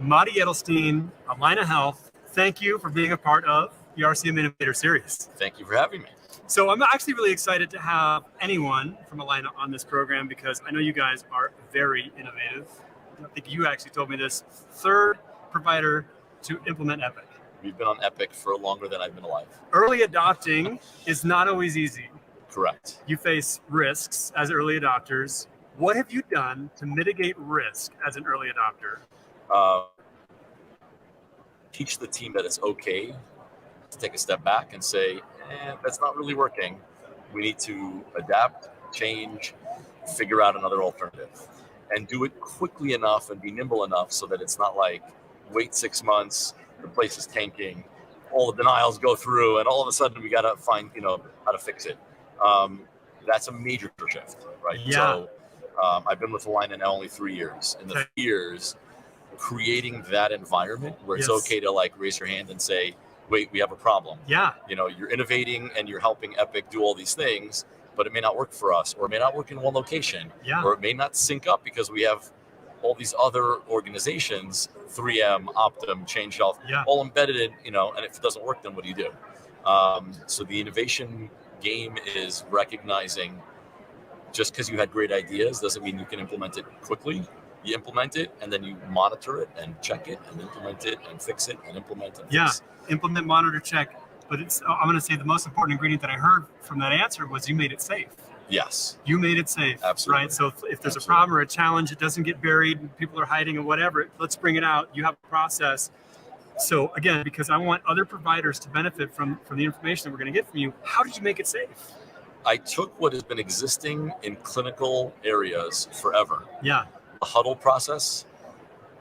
Motti Edelstein, Allina Health, thank you for being a part of the RCM Innovator series. Thank you for having me. So I'm actually really excited to have anyone from Allina on this program because I know you guys are very innovative. I think you actually told me this, third provider to implement Epic. We've been on Epic for longer than I've been alive. Early adopting is not always easy. Correct. You face risks as early adopters. What have you done to mitigate risk as an early adopter? Teach the team that it's okay to take a step back and say, that's not really working. We need to adapt, change, figure out another alternative, and do it quickly enough and be nimble enough so that it's not like wait 6 months, the place is tanking, all the denials go through, and all of a sudden we got to find, how to fix it. That's a major shift, right? Yeah. So I've been with Allina now only 3 years. In the 3 years, creating that environment where it's okay to like raise your hand and say, wait, we have a problem. Yeah. You're innovating and you're helping Epic do all these things, but it may not work for us, or it may not work in one location, or it may not sync up because we have all these other organizations, 3M, Optum, Change Health, all embedded in, and if it doesn't work, then what do you do? So the innovation game is recognizing just because you had great ideas doesn't mean you can implement it quickly. You implement it and then you monitor it and check it and implement it and fix it and implement and fix. Implement, monitor, check. But I'm going to say the most important ingredient that I heard from that answer was you made it safe. Yes. You made it safe. Absolutely. Right? So if there's a problem or a challenge, it doesn't get buried, people are hiding or whatever, let's bring it out. You have a process. So again, because I want other providers to benefit from the information that we're going to get from you, how did you make it safe? I took what has been existing in clinical areas forever. Yeah. The huddle process,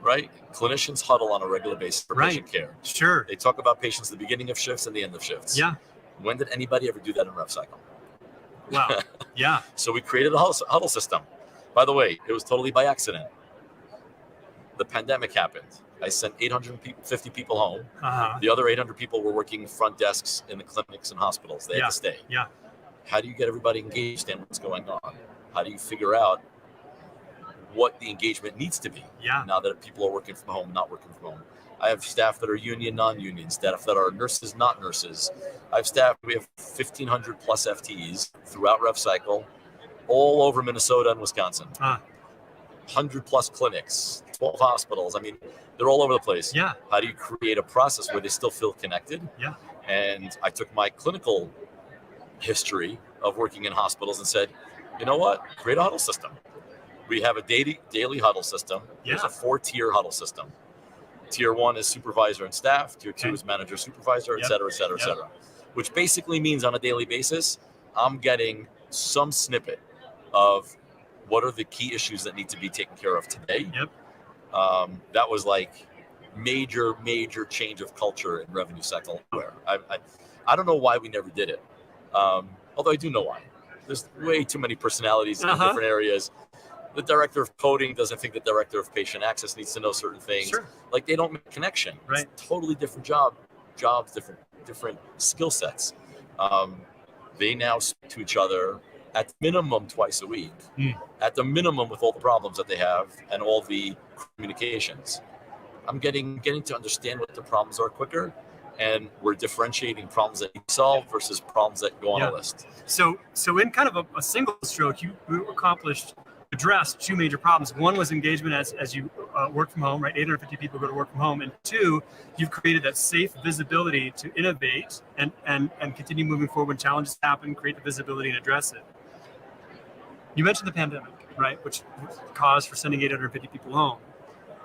right? Clinicians huddle on a regular basis for patient care. Sure. They talk about patients at the beginning of shifts and the end of shifts. Yeah. When did anybody ever do that in rev cycle? Wow. Yeah. So we created a huddle system. By the way, it was totally by accident. The pandemic happened. I sent 850 people home. The other 800 people were working front desks in the clinics and hospitals. They had to stay. Yeah. How do you get everybody engaged in what's going on? How do you figure out what the engagement needs to be now that people are working from home, not working from home? I have staff that are union, non-union, staff that are nurses, not nurses. We have 1,500 plus FTEs throughout rev cycle, all over Minnesota and Wisconsin. 100 plus clinics, 12 hospitals. I mean, they're all over the place. Yeah. How do you create a process where they still feel connected? Yeah. And I took my clinical history of working in hospitals and said, you know what? Create a huddle system. We have a daily huddle system. There's a 4-tier huddle system. Tier 1 is supervisor and staff. Tier 2 is manager, supervisor, et cetera, et cetera, et cetera. Which basically means on a daily basis, I'm getting some snippet of what are the key issues that need to be taken care of today. That was like major change of culture in revenue cycle. I don't know why we never did it. Although I do know why. There's way too many personalities in different areas. The director of coding doesn't think the director of patient access needs to know certain things. Like they don't make a connection. It's totally different jobs, different skill sets. They now speak to each other at minimum twice a week, at the minimum with all the problems that they have and all the communications. I'm getting to understand what the problems are quicker, and we're differentiating problems that you solve versus problems that go on a list. So in kind of a single stroke, you addressed 2 major problems. One was engagement as you work from home, right? 850 people go to work from home. And 2, you've created that safe visibility to innovate and continue moving forward when challenges happen, create the visibility and address it. You mentioned the pandemic, right? Which caused for sending 850 people home.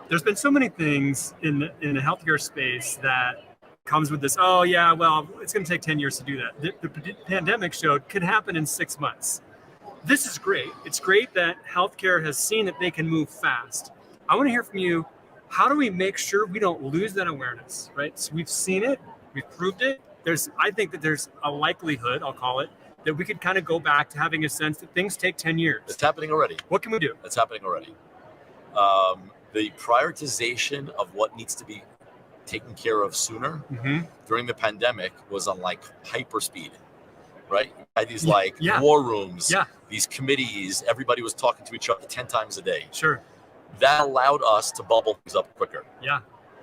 There's been so many things in the healthcare space that comes with this, it's going to take 10 years to do that. The pandemic showed could happen in 6 months. This is great. It's great that healthcare has seen that they can move fast. I want to hear from you. How do we make sure we don't lose that awareness, right? So we've seen it, we've proved it. I think that there's a likelihood, I'll call it, that we could kind of go back to having a sense that things take 10 years. It's happening already. What can we do? It's happening already. The prioritization of what needs to be taken care of sooner during the pandemic was on like hyper speed. Right? Had these war rooms, these committees, everybody was talking to each other 10 times a day. Sure. That allowed us to bubble things up quicker. Yeah.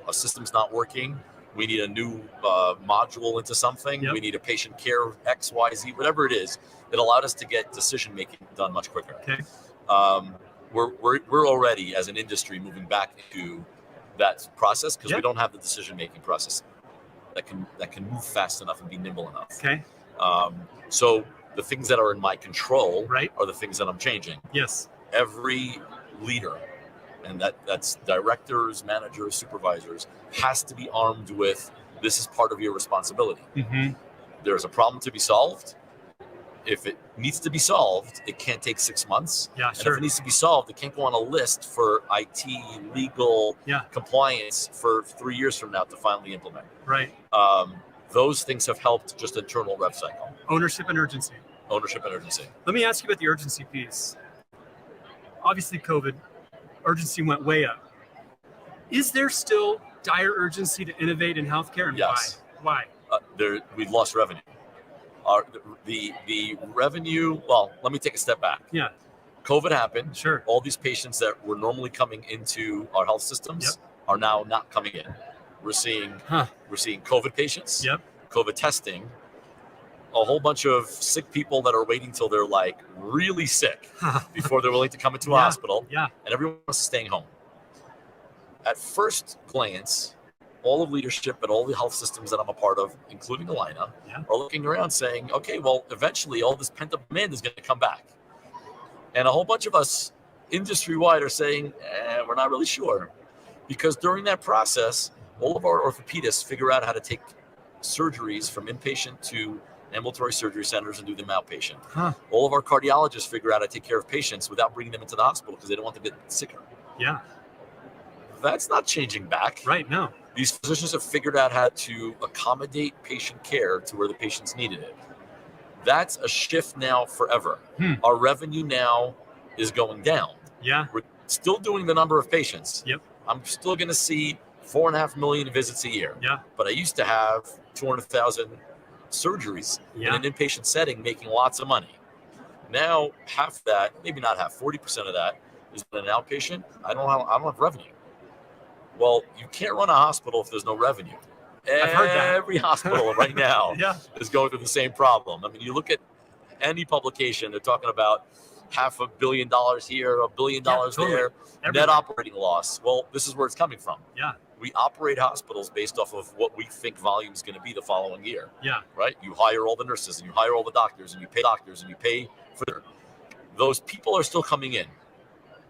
A system's not working. We need a new module into something. Yep. We need a patient care X, Y, Z, whatever it is. It allowed us to get decision making done much quicker. Okay. We're already as an industry moving back into that process because Yep. we don't have the decision making process that can move fast enough and be nimble enough. Okay. So the things that are in my control Right. are the things that I'm changing. Yes. Every leader, and that's directors, managers, supervisors, has to be armed with this is part of your responsibility. Mm-hmm. There's a problem to be solved. If it needs to be solved, it can't take 6 months. Yeah, And sure. if it needs to be solved, it can't go on a list for IT, legal, compliance for 3 years from now to finally implement. Right. Those things have helped just internal rev cycle. Ownership and urgency. Ownership and urgency. Let me ask you about the urgency piece. Obviously, COVID, urgency went way up. Is there still dire urgency to innovate in healthcare, and Yes. why? We've lost revenue. The revenue, well, let me take a step back. Yeah. COVID happened. Sure. All these patients that were normally coming into our health systems are now not coming in. We're seeing COVID patients, COVID testing, a whole bunch of sick people that are waiting till they're like really sick before they're willing to come into a hospital. Yeah. And everyone is staying home. At first glance, all of leadership and all the health systems that I'm a part of, including Allina, are looking around saying, okay, well, eventually all this pent-up demand is going to come back. And a whole bunch of us industry-wide are saying, we're not really sure. Because during that process, all of our orthopedists figure out how to take surgeries from inpatient to ambulatory surgery centers and do them outpatient. All of our cardiologists figure out how to take care of patients without bringing them into the hospital because they don't want them to get sicker. Yeah. That's not changing back. Right, no. These physicians have figured out how to accommodate patient care to where the patients needed it. That's a shift now forever. Our revenue now is going down. Yeah. We're still doing the number of patients. Yep. I'm still going to see 4.5 million visits a year. Yeah. But I used to have 200,000 surgeries in an inpatient setting, making lots of money. Now, half that, maybe not half, 40% of that is in an outpatient. I don't have revenue. Well, you can't run a hospital if there's no revenue. I've heard that. Every hospital right now is going through the same problem. I mean, you look at any publication, they're talking about $500 million here, $1 billion there, net operating loss. Well, this is where it's coming from. Yeah. We operate hospitals based off of what we think volume is going to be the following year. Yeah. Right? You hire all the nurses and you hire all the doctors and you pay doctors and you pay for those people are still coming in.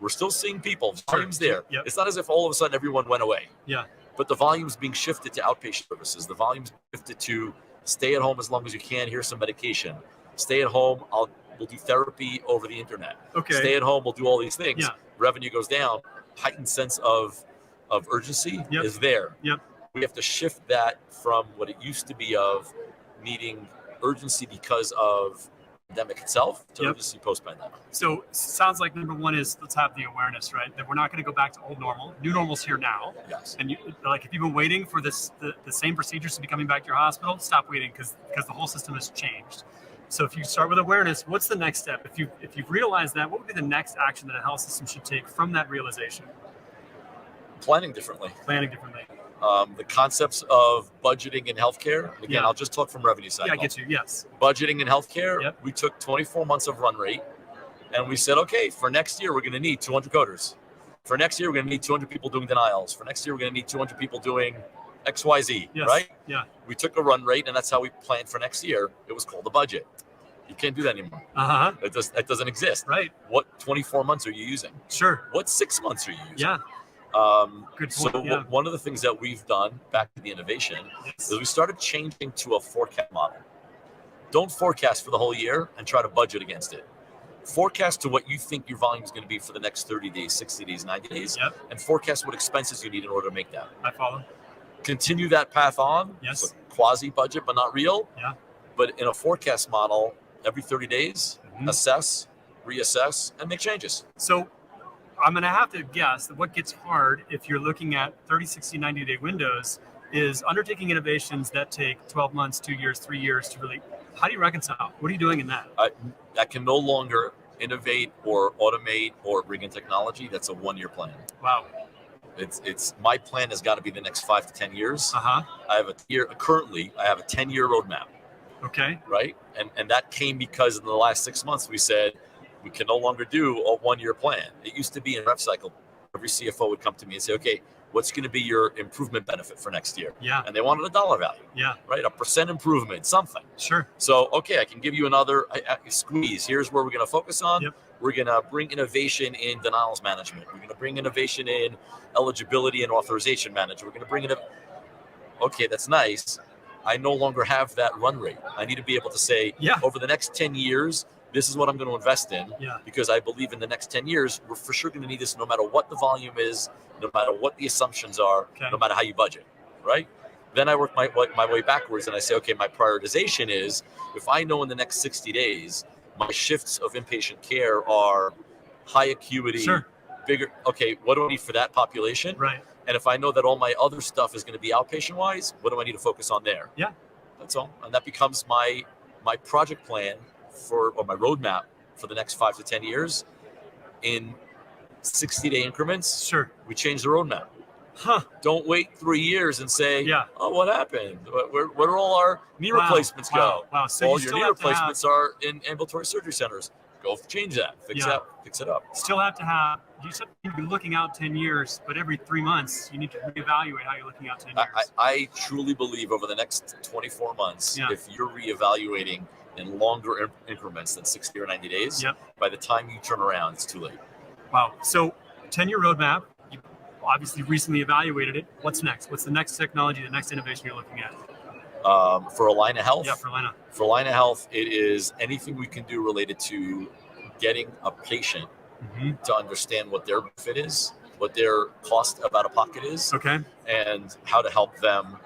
We're still seeing people. Volume's there. Yep. It's not as if all of a sudden everyone went away. Yeah. But the volume's being shifted to outpatient services. The volume's shifted to stay at home as long as you can. Here's some medication. Stay at home. We'll do therapy over the internet. Okay. Stay at home. We'll do all these things. Yeah. Revenue goes down. Heightened sense of urgency is there. Yep. We have to shift that from what it used to be of needing urgency because of pandemic itself to urgency post-pandemic. So sounds like number one is let's have the awareness, right? That we're not going to go back to old normal. New normal's here now. Yes. And if you've been waiting for the same procedures to be coming back to your hospital, stop waiting because the whole system has changed. So if you start with awareness, what's the next step? If you've realized that, what would be the next action that a health system should take from that realization? Planning differently. The concepts of budgeting in healthcare. Again, I'll just talk from revenue cycle. Yeah, I get you. Yes. Budgeting in healthcare, we took 24 months of run rate and we said, okay, for next year, we're going to need 200 coders. For next year, we're going to need 200 people doing denials. For next year, we're going to need 200 people doing XYZ, right? Yeah. We took a run rate and that's how we planned for next year. It was called a budget. You can't do that anymore. That doesn't exist. Right. What 24 months are you using? Sure. What 6 months are you using? Yeah. Good point. So one of the things that we've done, back to the innovation, is we started changing to a forecast model. Don't forecast for the whole year and try to budget against it. Forecast to what you think your volume is going to be for the next 30 days, 60 days, 90 days, and forecast what expenses you need in order to make that. I follow. Continue that path on. Yes. So quasi-budget, but not real. Yeah. But in a forecast model, every 30 days, assess, reassess, and make changes. So I'm going to have to guess that what gets hard if you're looking at 30, 60, 90-day windows is undertaking innovations that take 12 months, 2 years, 3 years to really, how do you reconcile? What are you doing in that? I can no longer innovate or automate or bring in technology, that's a 1-year plan. Wow. It's my plan has got to be the next 5 to 10 years. Uh-huh. I have a 10-year roadmap. Okay. Right. And that came because in the last 6 months, we said we can no longer do a 1-year plan. It used to be in rev cycle. Every CFO would come to me and say, okay, what's going to be your improvement benefit for next year? Yeah. And they wanted a dollar value. Yeah. Right. A % improvement, something. Sure. So, okay, I can give you another squeeze. Here's where we're going to focus on. Yep. We're going to bring innovation in denials management. We're going to bring innovation in eligibility and authorization management. We're going to bring in okay, that's nice. I no longer have that run rate. I need to be able to say, over the next 10 years, this is what I'm going to invest in, because I believe in the next 10 years, we're for sure going to need this no matter what the volume is, no matter what the assumptions are, no matter how you budget, right? Then I work my way backwards and I say, okay, my prioritization is, if I know in the next 60 days, my shifts of inpatient care are high acuity, bigger, okay, what do I need for that population? Right. And if I know that all my other stuff is going to be outpatient-wise, what do I need to focus on there? Yeah. That's all. And that becomes my project plan or my roadmap for the next 5 to 10 years. In 60-day increments, we change the roadmap. Don't wait 3 years and say, oh, what happened? Where do all our knee replacements go? Wow. So all your knee replacements are in ambulatory surgery centers. Go change that. Fix it up. Still have to have, you said you'd be looking out 10 years, but every 3 months, you need to reevaluate how you're looking out 10 years. I truly believe over the next 24 months, if you're reevaluating in longer increments than 60 or 90 days, by the time you turn around, it's too late. Wow. So 10-year roadmap, you obviously recently evaluated it. What's next? What's the next technology, the next innovation you're looking at? For Allina Health? Yeah, for Allina. For Allina Health, it is anything we can do related to getting a patient to understand what their benefit is, what their cost of out-of-pocket is, and how to help them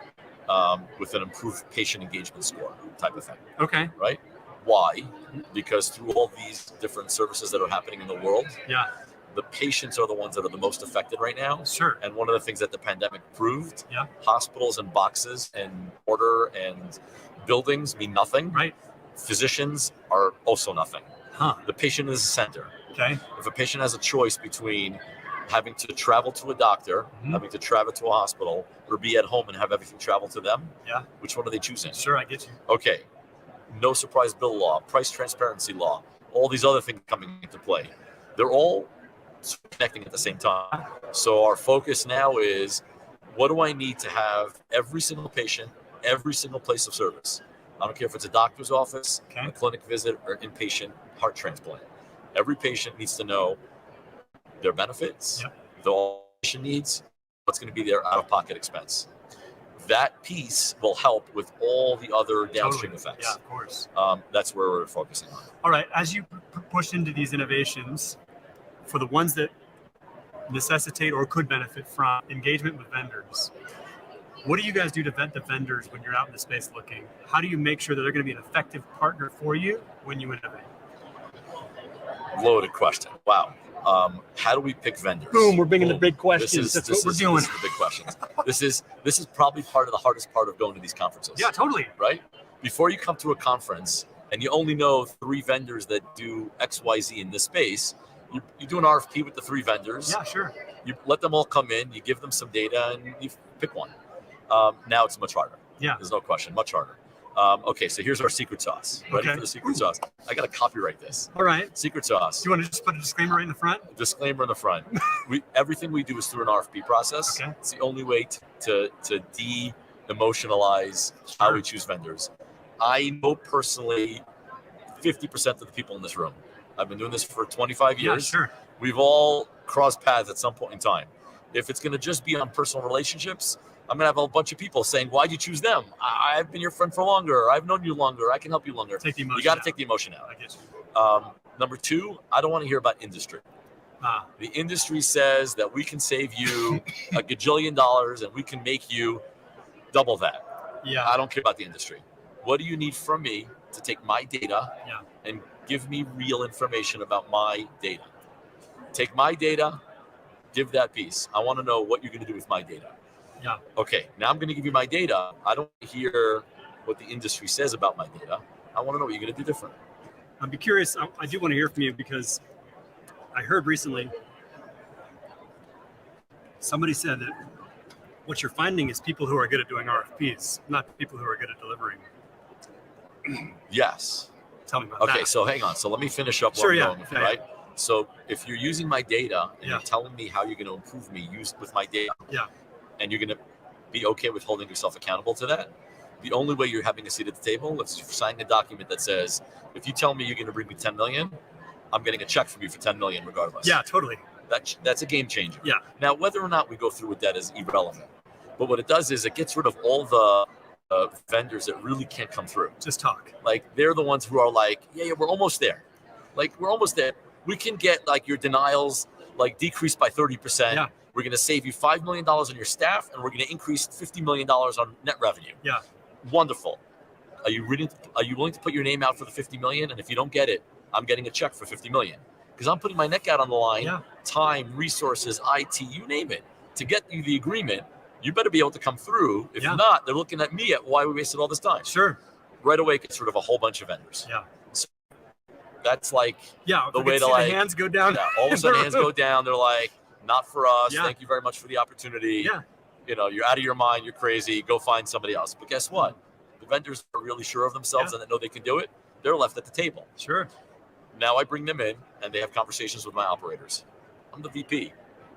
with an improved patient engagement score type of thing. Okay. Right? Why? Because through all these different services that are happening in the world, the patients are the ones that are the most affected right now. Sure. And one of the things that the pandemic proved, hospitals and boxes and order and buildings mean nothing. Right. Physicians are also nothing. The patient is the center. Okay. If a patient has a choice between having to travel to a doctor, having to travel to a hospital, or be at home and have everything travel to them, which one are they choosing? Sure, I get you. Okay. No surprise bill law, price transparency law, all these other things coming into play. They're all connecting at the same time. So our focus now is, what do I need to have every single patient, every single place of service? I don't care if it's a doctor's office, a clinic visit, or inpatient heart transplant. Every patient needs to know their benefits, the patient needs, what's going to be their out-of-pocket expense. That piece will help with all the other downstream effects. Yeah, of course. That's where we're focusing on. All right. As you push into these innovations, for the ones that necessitate or could benefit from engagement with vendors, what do you guys do to vet the vendors when you're out in the space looking? How do you make sure that they're going to be an effective partner for you when you innovate? Loaded question. Wow. How do we pick vendors? Boom, we're bringing the big questions. That's what we're doing. This is the big questions. This is probably part of the hardest part of going to these conferences. Yeah, totally. Right? Before you come to a conference and you only know 3 vendors that do XYZ in this space, you do an RFP with the 3 vendors. Yeah, sure. You let them all come in, you give them some data, and you pick one. Now it's much harder. Yeah. There's no question, much harder. Okay, so here's our secret sauce. Ready for the secret sauce? I got to copyright this. All right. Secret sauce. Do you want to just put a disclaimer right in the front? Disclaimer in the front. Everything we do is through an RFP process. Okay. It's the only way to de-emotionalize how we choose vendors. I know personally 50% of the people in this room. I've been doing this for 25 years. Yeah, sure. We've all crossed paths at some point in time. If it's going to just be on personal relationships, I'm going to have a bunch of people saying, why'd you choose them? I've been your friend for longer. I've known you longer. I can help you longer. Take the emotion you got to take the emotion out. I get you. Number 2, I don't want to hear about industry. The industry says that we can save you $1 gajillion and we can make you double that. Yeah. I don't care about the industry. What do you need from me to take my data and give me real information about my data? Take my data, give that piece. I want to know what you're going to do with my data. Yeah. Okay, now I'm going to give you my data. I don't want to hear what the industry says about my data. I want to know what you're going to do different. I'd be curious. I do want to hear from you because I heard recently somebody said that what you're finding is people who are good at doing RFPs, not people who are good at delivering. Yes. Tell me about that. Okay, so hang on. So let me finish up what I'm going with, right? So if you're using my data and you're telling me how you're going to improve me used with my data, and you're going to be okay with holding yourself accountable to that, the only way you're having a seat at the table is to sign a document that says, if you tell me you're going to bring me 10 million, I'm getting a check from you for 10 million regardless. Yeah, totally. That's a game changer. Yeah. Now, whether or not we go through with that is irrelevant. But what it does is it gets rid of all the vendors that really can't come through. Just talk. Like, they're the ones who are like, yeah, we're almost there. Like, we're almost there. We can get like your denials like decreased by 30%. Yeah. We're going to save you $5 million on your staff, and we're going to increase $50 million on net revenue. Yeah. Wonderful. Are you willing to put your name out for the 50 million? And if you don't get it, I'm getting a check for 50 million because I'm putting my neck out on the line, time, resources, IT, you name it, to get you the agreement. You better be able to come through. If not, they're looking at me at why we wasted all this time. Sure. Right away, it gets rid of a whole bunch of vendors. Yeah. So that's like the way to like, the hands go down. Yeah, all of a sudden hands go down. They're like, not for us. Thank you very much for the opportunity. Yeah. You know, you're out of your mind. You're crazy. Go find somebody else. But guess what? The vendors are really sure of themselves and that know they can do it. They're left at the table. Sure. Now I bring them in and they have conversations with my operators. I'm the VP.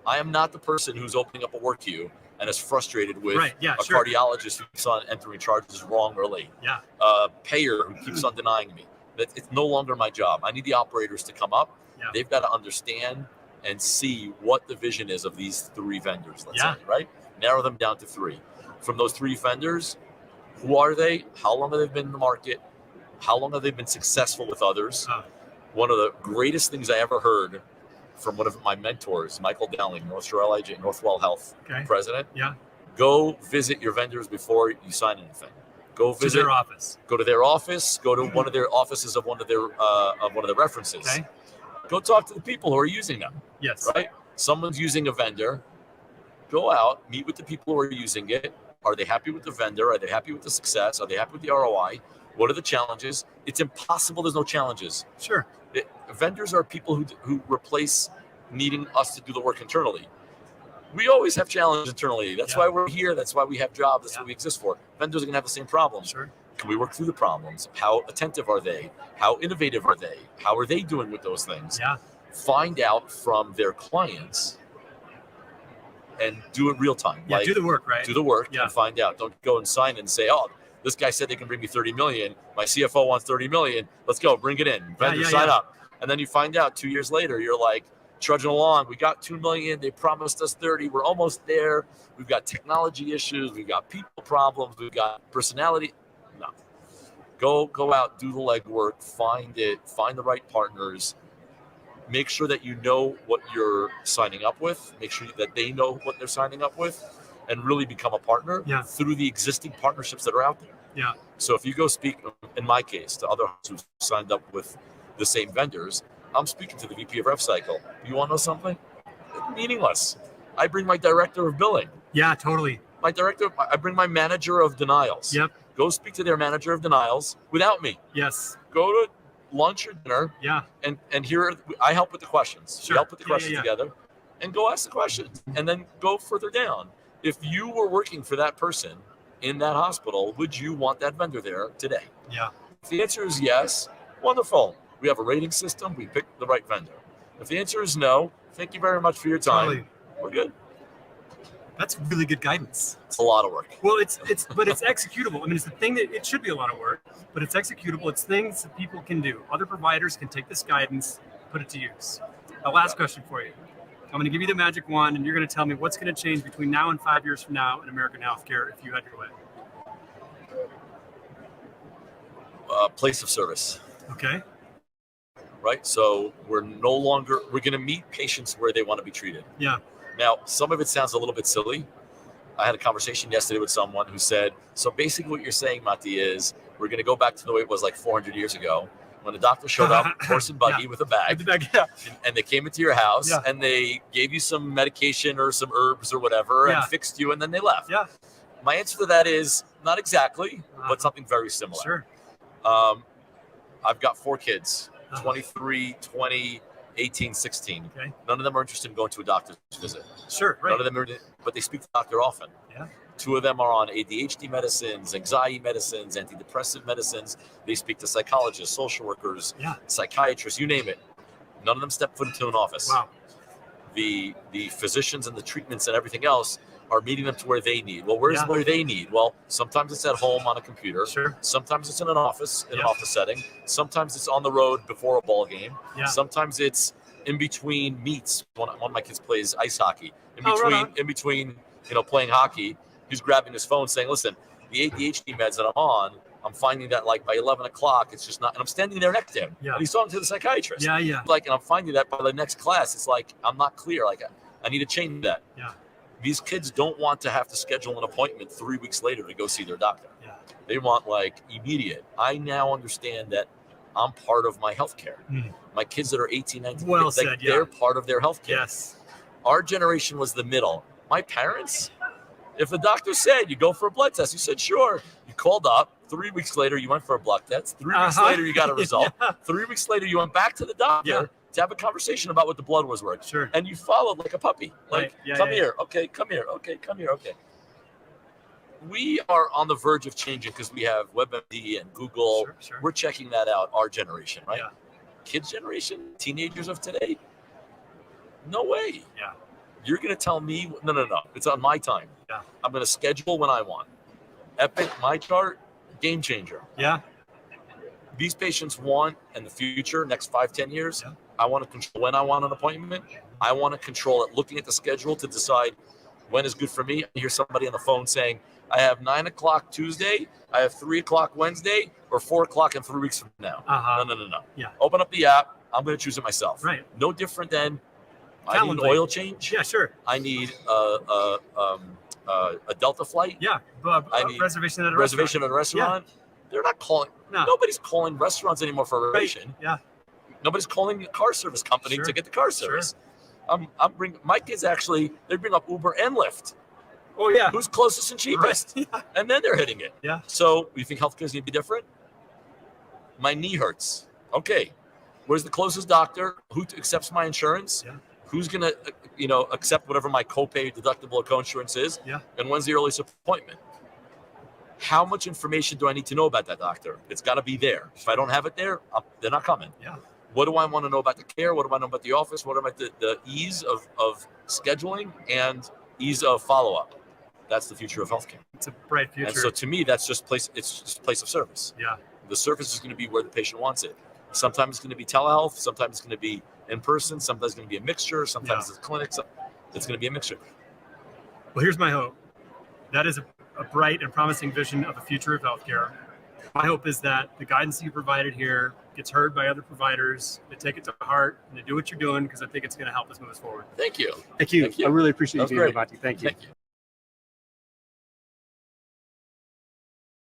I am not the person who's opening up a work queue and is frustrated with a cardiologist who keeps on entering charges wrong or late. Yeah. A payer who keeps on denying me. It's no longer my job. I need the operators to come up. Yeah. They've got to understand and see what the vision is of these three vendors, let's say, right? Narrow them down to three. From those three vendors, who are they? How long have they been in the market? How long have they been successful with others? One of the greatest things I ever heard from one of my mentors, Michael Dowling, Allina Health president. Yeah. Go visit your vendors before you sign anything. Go visit their office. Go to their office. Go to one of their offices of one of their references. Okay. Go talk to the people who are using them. Yes. Right? Someone's using a vendor. Go out, meet with the people who are using it. Are they happy with the vendor? Are they happy with the success? Are they happy with the ROI? What are the challenges? It's impossible. There's no challenges. Sure. Vendors are people who replace needing us to do the work internally. We always have challenges internally. That's why we're here. That's why we have jobs. That's what we exist for. Vendors are going to have the same problems. Sure. Can we work through the problems? How attentive are they? How innovative are they? How are they doing with those things? Yeah. Find out from their clients and do it real time. Yeah, do the work, right? Do the work and find out. Don't go and sign and say, oh, this guy said they can bring me 30 million. My CFO wants 30 million. Let's go, bring it in. Vendor, sign up. And then you find out 2 years later, you're like trudging along. We got 2 million. They promised us 30. We're almost there. We've got technology issues. We've got people problems. We've got personality. No. Go out, do the legwork, find the right partners. Make sure that you know what you're signing up with. Make sure that they know what they're signing up with, and really become a partner through the existing partnerships that are out there. Yeah. So if you go speak, in my case, to others who've signed up with the same vendors, I'm speaking to the VP of Rev Cycle. You want to know something? Meaningless. I bring my director of billing. Yeah, totally. I bring my manager of denials. Yep. Go speak to their manager of denials without me. Yes. Go to lunch or dinner. Yeah. And here I help with the questions. Sure. We help put the questions together, and go ask the questions, and then go further down. If you were working for that person in that hospital, would you want that vendor there today? Yeah. If the answer is yes, wonderful. We have a rating system. We pick the right vendor. If the answer is no, thank you very much for your time. Totally. We're good. That's really good guidance. It's a lot of work. Well, it's executable. I mean, it's the thing that it should be a lot of work, but it's executable. It's things that people can do. Other providers can take this guidance, put it to use. A last question for you. I'm going to give you the magic wand, and you're going to tell me what's going to change between now and 5 years from now in American healthcare if you had your way. Place of service. Okay. Right? So we're going to meet patients where they want to be treated. Yeah. Now, some of it sounds a little bit silly. I had a conversation yesterday with someone who said, so basically what you're saying, Motti, is we're going to go back to the way it was like 400 years ago when the doctor showed up, horse and buggy with a bag, and they came into your house and they gave you some medication or some herbs or whatever and fixed you, and then they left. Yeah. My answer to that is not exactly, but something very similar. Sure. I've got 4 kids. 23, 20, 18, 16. Okay. None of them are interested in going to a doctor's visit. Sure, right. None of them are, but they speak to the doctor often. Yeah. 2 of them are on ADHD medicines, anxiety medicines, antidepressant medicines. They speak to psychologists, social workers, psychiatrists, you name it. None of them step foot into an office. Wow. The physicians and the treatments and everything else are meeting them to where they need. Well, where's where they need? Well, sometimes it's at home on a computer. Sure. Sometimes it's in an office, an office setting. Sometimes it's on the road before a ball game. Yeah. Sometimes it's in between meets. One of my kids plays ice hockey. In between, playing hockey, he's grabbing his phone saying, listen, the ADHD meds that I'm on, I'm finding that like by 11 o'clock, it's just not, and I'm standing there next to him. Yeah. And he's talking to the psychiatrist. Yeah, yeah. Like, and I'm finding that by the next class, it's like, I'm not clear. Like, I need to change that. Yeah. These kids don't want to have to schedule an appointment 3 weeks later to go see their doctor. Yeah. They want like immediate. I now understand that I'm part of my healthcare. My kids that are 18, 19, they're part of their healthcare. Yes. Our generation was the middle. My parents, if the doctor said you go for a blood test, you said, sure. You called up. 3 weeks later, you went for a blood test. 3 weeks later, you got a result. 3 weeks later, you went back to the doctor to have a conversation about what the blood was worth. Sure. And you followed like a puppy. Like, come here. Yeah. Okay, come here. Okay, come here. Okay. We are on the verge of changing because we have WebMD and Google. Sure. We're checking that out, our generation, right? Yeah. Kids' generation, teenagers of today, no way. Yeah. You're going to tell me, no. It's on my time. Yeah. I'm going to schedule when I want. Epic, my chart, game changer. Yeah. These patients want, in the future, next 5-10 years, I want to control when I want an appointment. I want to control it, looking at the schedule to decide when is good for me. I hear somebody on the phone saying, I have 9 o'clock Tuesday, I have 3 o'clock Wednesday, or 4 o'clock in 3 weeks from now. No. Yeah. Open up the app. I'm going to choose it myself. Right. No different than I need an oil change. Yeah, sure. I need a Delta flight. Yeah. I need reservation at a restaurant. Yeah. They're not calling. No. Nobody's calling restaurants anymore for a reservation. Right. Yeah. Nobody's calling the car service company to get the car service. I'm bringing my kids. Actually, they bring up Uber and Lyft. Oh yeah. Who's closest and cheapest? Right. Yeah. And then they're hitting it. Yeah. So you think healthcare is going to be different? My knee hurts. Okay. Where's the closest doctor? Who accepts my insurance? Yeah. Who's going to, accept whatever my copay, deductible, or co-insurance is? Yeah. And when's the earliest appointment? How much information do I need to know about that doctor? It's got to be there. If I don't have it there, they're not coming. Yeah. What do I want to know about the care? What do I know about the office? What about the ease of scheduling and ease of follow-up? That's the future of healthcare. It's a bright future. And so to me, that's just place of service. Yeah. The service is going to be where the patient wants it. Sometimes it's going to be telehealth. Sometimes it's going to be in person. Sometimes it's going to be a mixture. Sometimes it's clinics. It's going to be a mixture. Well, here's my hope. That is a bright and promising vision of the future of healthcare. My hope is that the guidance you provided here gets heard by other providers, they take it to heart, and they do what you're doing, because I think it's going to help us move us forward. Thank you. Thank you. I really appreciate you being here, Motti. Thank you. Thank you.